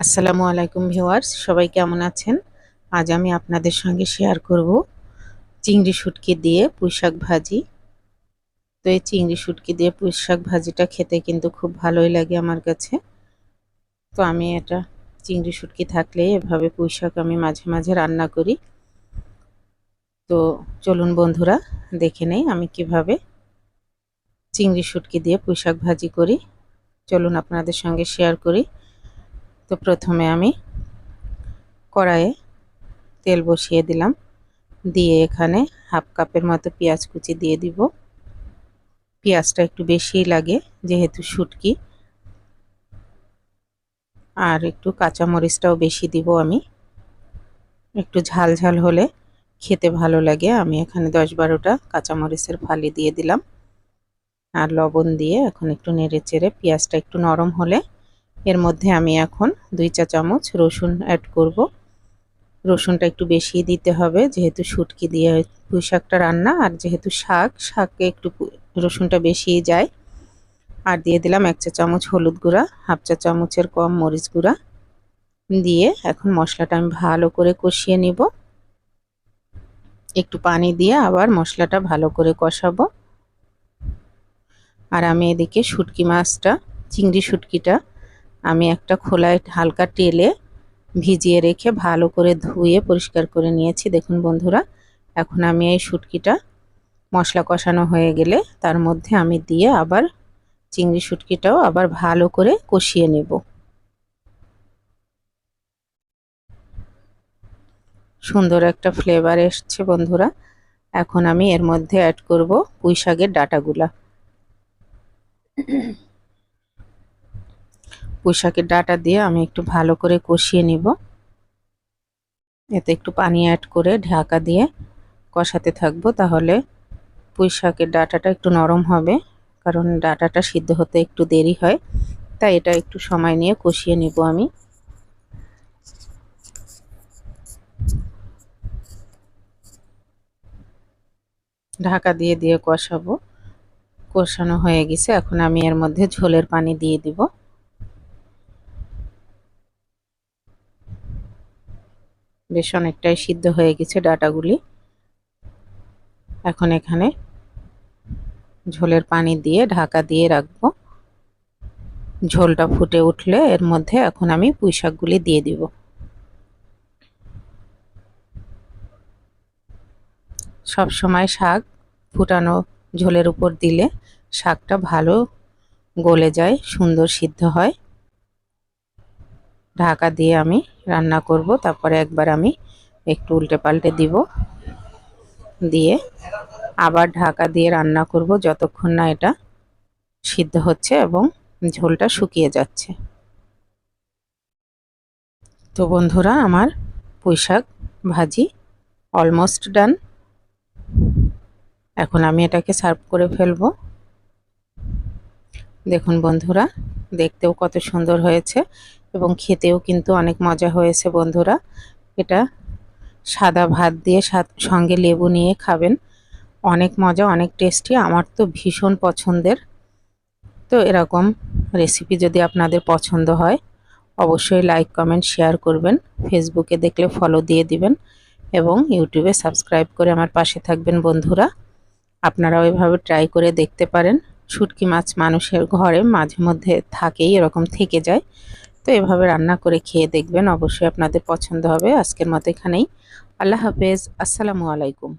আসসালামু আলাইকুম ভিউয়ার্স, সবাই কেমন আছেন? আজ আমি আপনাদের সঙ্গে শেয়ার করব চিংড়ি শুটকি দিয়ে পুঁইশাক ভাজি। তো এই চিংড়ি শুটকি দিয়ে পুঁইশাক ভাজিটা খেতে কিন্তু খুব ভালোই লাগে আমার কাছে। তো আমি এটা চিংড়ি শুটকি থাকলে এভাবে পুঁইশাক আমি মাঝে মাঝে রান্না করি। তো চলুন বন্ধুরা, দেখে নেই আমি কিভাবে চিংড়ি শুটকি দিয়ে পুঁইশাক ভাজি করি। চলুন আপনাদের সঙ্গে শেয়ার করি। তো প্রথমে আমি কড়াইয়ে তেল বসিয়ে দিলাম, দিয়ে এখানে হাফ কাপের মতো পেঁয়াজ কুচি দিয়ে দিব। পেঁয়াজটা একটু বেশিই লাগে যেহেতু শুটকি, আর একটু কাঁচামরিচটাও বেশি দিব আমি। একটু ঝাল ঝাল হলে খেতে ভালো লাগে। আমি এখানে 10-12টা কাঁচামরিচের ফালি দিয়ে দিলাম, আর লবণ দিয়ে এখন একটু নেড়ে চেড়ে পেঁয়াজটা একটু নরম হলে এর মধ্যে আমি এখন 2 চা চামচ রসুন অ্যাড করব। রসুনটা একটু বেশি দিতে হবে যেহেতু শুটকি দিয়ে পুঁইশাকটা রান্না, আর যেহেতু শাকে একটু রসুনটা বেশিই যায়। আর দিয়ে দিলাম 1 চা চামচ হলুদ গুঁড়া, হাফ চা চামচের কম মরিচ গুঁড়া দিয়ে এখন মশলাটা আমি ভালো করে কষিয়ে নিব। একটু পানি দিয়ে আবার মশলাটা ভালো করে কষাবো। আর আমি এদিকে চিংড়ি শুটকিটা আমি একটা খোলায় হালকা তেলে ভিজিয়ে রেখে ভালো করে ধুয়ে পরিষ্কার করে নিয়েছি। দেখুন বন্ধুরা, এখন আমি এই শুটকিটা মশলা কষানো হয়ে গেলে তার মধ্যে আমি দিয়ে আবার চিংড়ি শুটকিটাও আবার ভালো করে কষিয়ে নেব। সুন্দর একটা ফ্লেভার এসছে বন্ধুরা। এখন আমি এর মধ্যে অ্যাড করব পুঁইশাকের ডাঁটাগুলা। পুঁইশাকের ডাঁটা দিয়ে আমি একটু ভালো করে কষিয়ে নিব। এতে একটু পানি অ্যাড করে ঢাকা দিয়ে কষাতে থাকবো, তাহলে পুঁইশাকের ডাঁটাটা একটু নরম হবে। কারণ ডাঁটাটা সিদ্ধ হতে একটু দেরি হয়, তাই এটা একটু সময় নিয়ে কষিয়ে নিব আমি। ঢাকা দিয়ে দিয়ে কষাবো। কষানো হয়ে গেছে, এখন আমি এর মধ্যে ঝোলের পানি দিয়ে দিব। বেশ অনেকটাই সিদ্ধ হয়ে গেছে ডাঁটাগুলি। এখন এখানে ঝোলের পানি দিয়ে ঢাকা দিয়ে রাখবো। ঝোলটা ফুটে উঠলে এর মধ্যে এখন আমি পুঁইশাকগুলি দিয়ে দিব। সব সময় শাক ফুটানো ঝোলের উপর দিলে শাকটা ভালো গলে যায়, সুন্দর সিদ্ধ হয়। ঢাকা দিয়ে আমি রান্না করব, তারপরে একবার আমি একটু উল্টে পাল্টে দিব, দিয়ে আবার ঢাকা দিয়ে রান্না করব যতক্ষণ না এটা সিদ্ধ হচ্ছে এবং ঝোলটা শুকিয়ে যাচ্ছে। তো বন্ধুরা, আমার পুঁইশাক ভাজি অলমোস্ট ডান। এখন আমি এটাকে সার্ভ করে ফেলবো। দেখুন বন্ধুরা, দেখতেও কত সুন্দর হয়েছে এবং খেতেও কিন্তু অনেক মজা হয়েছে বন্ধুরা। এটা সাদা ভাত দিয়ে সঙ্গে লেবু নিয়ে খাবেন, অনেক মজা, অনেক টেস্টি। আমার তো ভীষণ পছন্দের। তো এরকম রেসিপি যদি আপনাদের পছন্দ হয় অবশ্যই লাইক কমেন্ট শেয়ার করবেন। ফেসবুকে দেখলে ফলো দিয়ে দিবেন এবং ইউটিউবে সাবস্ক্রাইব করে আমার পাশে থাকবেন বন্ধুরা। আপনারাও এভাবে ট্রাই করে দেখতে পারেন। শুটকি মাছ মানুষের ঘরে মাঝে মধ্যে থাকেই, এরকম থেকে যায়। তো এভাবে রান্না করে খেয়ে দেখবেন, অবশ্যই আপনাদের পছন্দ হবে। আজকের মতো এখানেই। আল্লাহ হাফেজ। আসসালামু আলাইকুম।